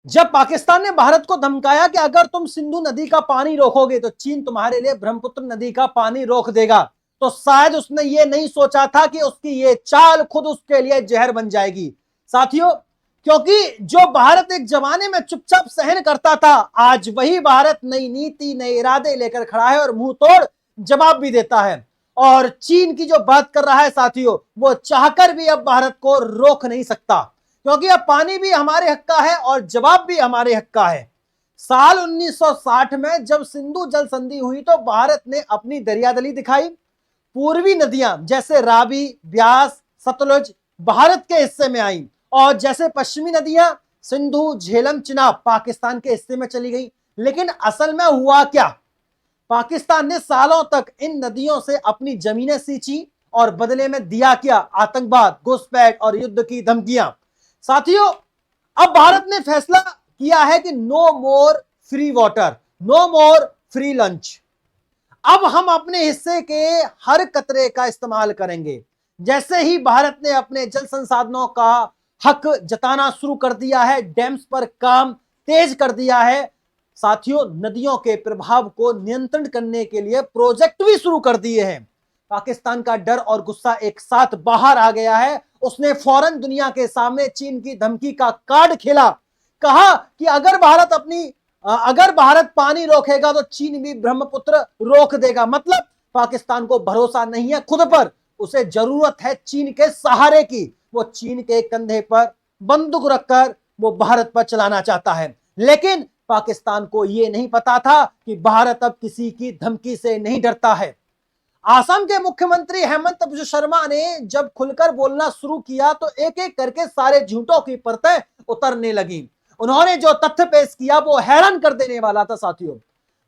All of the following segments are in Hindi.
जब पाकिस्तान ने भारत को धमकाया कि अगर तुम सिंधु नदी का पानी रोकोगे तो चीन तुम्हारे लिए ब्रह्मपुत्र नदी का पानी रोक देगा, तो शायद उसने ये नहीं सोचा था कि उसकी ये चाल खुद उसके लिए जहर बन जाएगी। साथियों, क्योंकि जो भारत एक जमाने में चुपचाप सहन करता था, आज वही भारत नई नीति नए इरादे लेकर खड़ा है और मुंह तोड़ जवाब भी देता है। और चीन की जो बात कर रहा है साथियों, वो चाहकर भी अब भारत को रोक नहीं सकता, क्योंकि अब पानी भी हमारे हक का है और जवाब भी हमारे हक का है। साल 1960 में जब सिंधु जल संधि हुई तो भारत ने अपनी दरियादली दिखाई। पूर्वी नदियां जैसे रावी, ब्यास, सतलुज भारत के हिस्से में आई, और जैसे पश्चिमी नदियां सिंधु, झेलम, चिनाब पाकिस्तान के हिस्से में चली गई। लेकिन असल में हुआ क्या? पाकिस्तान ने सालों तक इन नदियों से अपनी जमीनें सींची और बदले में दिया क्या? आतंकवाद, घुसपैठ और युद्ध की धमकियां। साथियों, अब भारत ने फैसला किया है कि no more free water, no more free lunch. अब हम अपने हिस्से के हर कतरे का इस्तेमाल करेंगे। जैसे ही भारत ने अपने जल संसाधनों का हक जताना शुरू कर दिया है, डैम्स पर काम तेज कर दिया है, साथियों नदियों के प्रभाव को नियंत्रण करने के लिए प्रोजेक्ट भी शुरू कर दिए हैं। पाकिस्तान का डर और गुस्सा एक साथ बाहर आ गया है। उसने फौरन दुनिया के सामने चीन की धमकी का कार्ड खेला। कहा कि अगर भारत पानी रोकेगा तो चीन भी ब्रह्मपुत्र रोक देगा। मतलब पाकिस्तान को भरोसा नहीं है खुद पर, उसे जरूरत है चीन के सहारे की। वो चीन के कंधे पर बंदूक रखकर वो भारत पर चलाना चाहता है। लेकिन पाकिस्तान को यह नहीं पता था कि भारत अब किसी की धमकी से नहीं डरता है। आसाम के मुख्यमंत्री हेमंत बिस्वा शर्मा ने जब खुलकर बोलना शुरू किया तो एक एक करके सारे झूठों की परतें उतरने लगी। उन्होंने जो तथ्य पेश किया वो हैरान कर देने वाला था साथियों।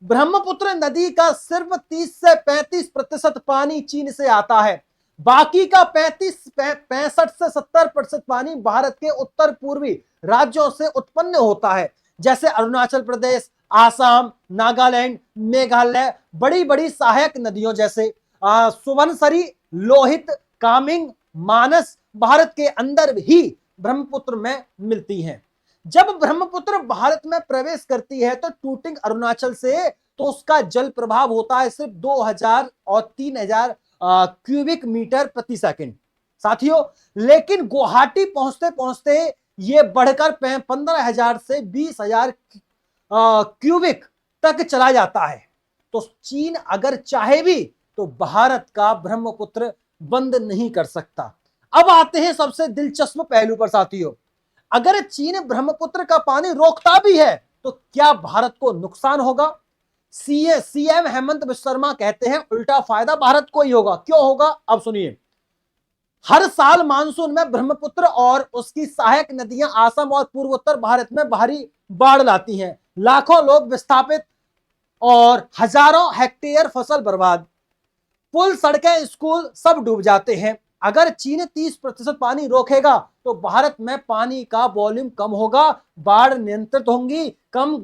ब्रह्मपुत्र नदी का सिर्फ 30 से 35% पानी चीन से आता है। बाकी का 65 से 70% पानी भारत के उत्तर पूर्वी राज्यों से उत्पन्न होता है, जैसे अरुणाचल प्रदेश, आसाम, नागालैंड, मेघालय। बड़ी बड़ी सहायक नदियों जैसे सुबनसरी, लोहित, कामिंग, मानस भारत के अंदर ही ब्रह्मपुत्र में मिलती हैं। जब ब्रह्मपुत्र भारत में प्रवेश करती है तो टूटिंग अरुणाचल से तो उसका जल प्रभाव होता है सिर्फ 2000 और 3000 क्यूबिक मीटर प्रति सेकंड साथियों। लेकिन गुवाहाटी पहुंचते पहुंचते ये बढ़कर 15,000 से 20,000 क्यूबिक तक चला जाता है। तो चीन अगर चाहे भी तो भारत का ब्रह्मपुत्र बंद नहीं कर सकता। अब आते हैं सबसे दिलचस्प पहलू पर साथियों। अगर चीन ब्रह्मपुत्र का पानी रोकता भी है तो क्या भारत को नुकसान होगा? सीएम हेमंत बिस्वा शर्मा कहते हैं उल्टा फायदा भारत को ही होगा। क्यों होगा? अब सुनिए। हर साल मानसून में ब्रह्मपुत्र और उसकी सहायक नदियां असम और पूर्वोत्तर भारत में भारी बाढ़ लाती हैं। लाखों लोग विस्थापित और हजारों हेक्टेयर फसल बर्बाद। पुल, सड़कें, स्कूल सब डूब जाते हैं। अगर चीन 30% पानी रोकेगा तो भारत में पानी का वॉल्यूम कम होगा, बाढ़ नियंत्रित होंगी, कम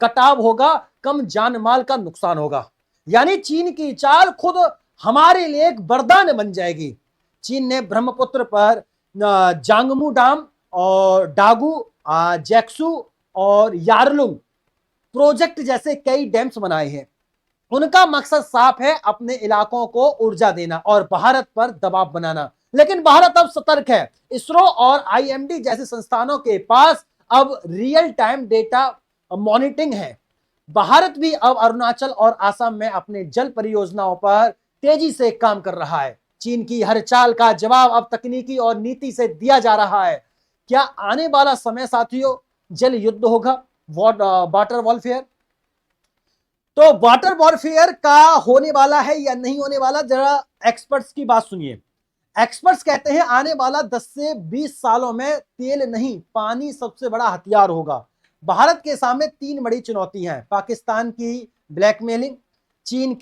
कटाव होगा, कम जान माल का नुकसान होगा। यानी चीन की चाल खुद हमारे लिए एक वरदान बन जाएगी। चीन ने ब्रह्मपुत्र पर जांगमू डैम और डागू, जैक्सू और यारलुंग प्रोजेक्ट जैसे कई डैम्स बनाए हैं। उनका मकसद साफ है, अपने इलाकों को ऊर्जा देना और भारत पर दबाव बनाना। लेकिन भारत अब सतर्क है। इसरो और आईएमडी जैसे संस्थानों के पास अब रियल टाइम डेटा मॉनिटरिंग है। भारत भी अब अरुणाचल और आसाम में अपने जल परियोजनाओं पर तेजी से काम कर रहा है। चीन की हर चाल का जवाब अब तकनीकी और नीति से दिया जा रहा है। क्या आने वाला समय साथियों जल युद्ध होगा, वाटर वॉरफेयर? तो वाटर वॉरफेयर का होने वाला है या नहीं होने वाला, जरा एक्सपर्ट्स की बात सुनिए। एक्सपर्ट्स कहते हैं आने वाला 10 से 20 सालों में तेल नहीं, पानी सबसे बड़ा हथियार होगा। भारत के सामने 3 बड़ी चुनौती हैं: पाकिस्तान की ब्लैकमेलिंग, चीन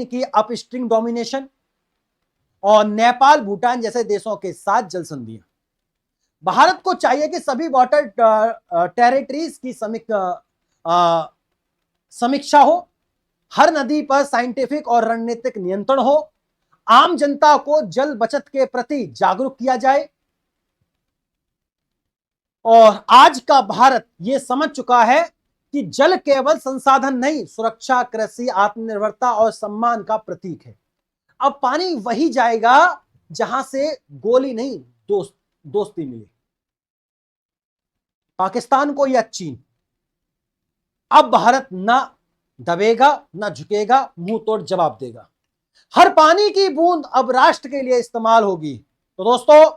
की अपस्ट्रीम डोमिनेशन और नेपाल, भूटान जैसे देशों के साथ जल संधियां। भारत को चाहिए कि सभी वाटर टेरिटरीज की समीक्षा हो, हर नदी पर साइंटिफिक और रणनीतिक नियंत्रण हो, आम जनता को जल बचत के प्रति जागरूक किया जाए और आज का भारत ये समझ चुका है कि जल केवल संसाधन नहीं, सुरक्षा, कृषि, आत्मनिर्भरता और सम्मान का प्रतीक है। अब पानी वही जाएगा जहां से गोली नहीं, दोस्ती मिले। पाकिस्तान को या चीन, अब भारत ना दबेगा ना झुकेगा, मुंह तोड़ जवाब देगा। हर पानी की बूंद अब राष्ट्र के लिए इस्तेमाल होगी। तो दोस्तों,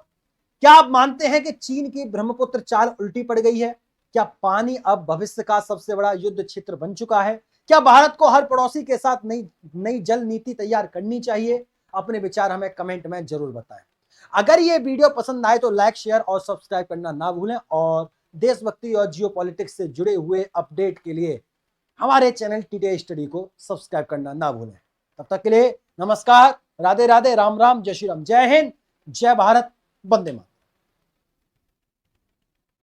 क्या आप मानते हैं कि चीन की ब्रह्मपुत्र चाल उल्टी पड़ गई है? क्या पानी अब भविष्य का सबसे बड़ा युद्ध क्षेत्र बन चुका है? क्या भारत को हर पड़ोसी के साथ नई नई जल नीति तैयार करनी चाहिए? अपने विचार हमें कमेंट में जरूर बताएं। अगर ये वीडियो पसंद आए तो लाइक, शेयर और सब्सक्राइब करना ना भूलें, और देशभक्ति और जियोपॉलिटिक्स से जुड़े हुए अपडेट के लिए हमारे चैनल टीडे स्टडी को सब्सक्राइब करना ना भूलें। तब तक के लिए नमस्कार, राधे राधे, राम राम, जय श्री राम, जय हिंद, जय भारत, वंदे मातरम।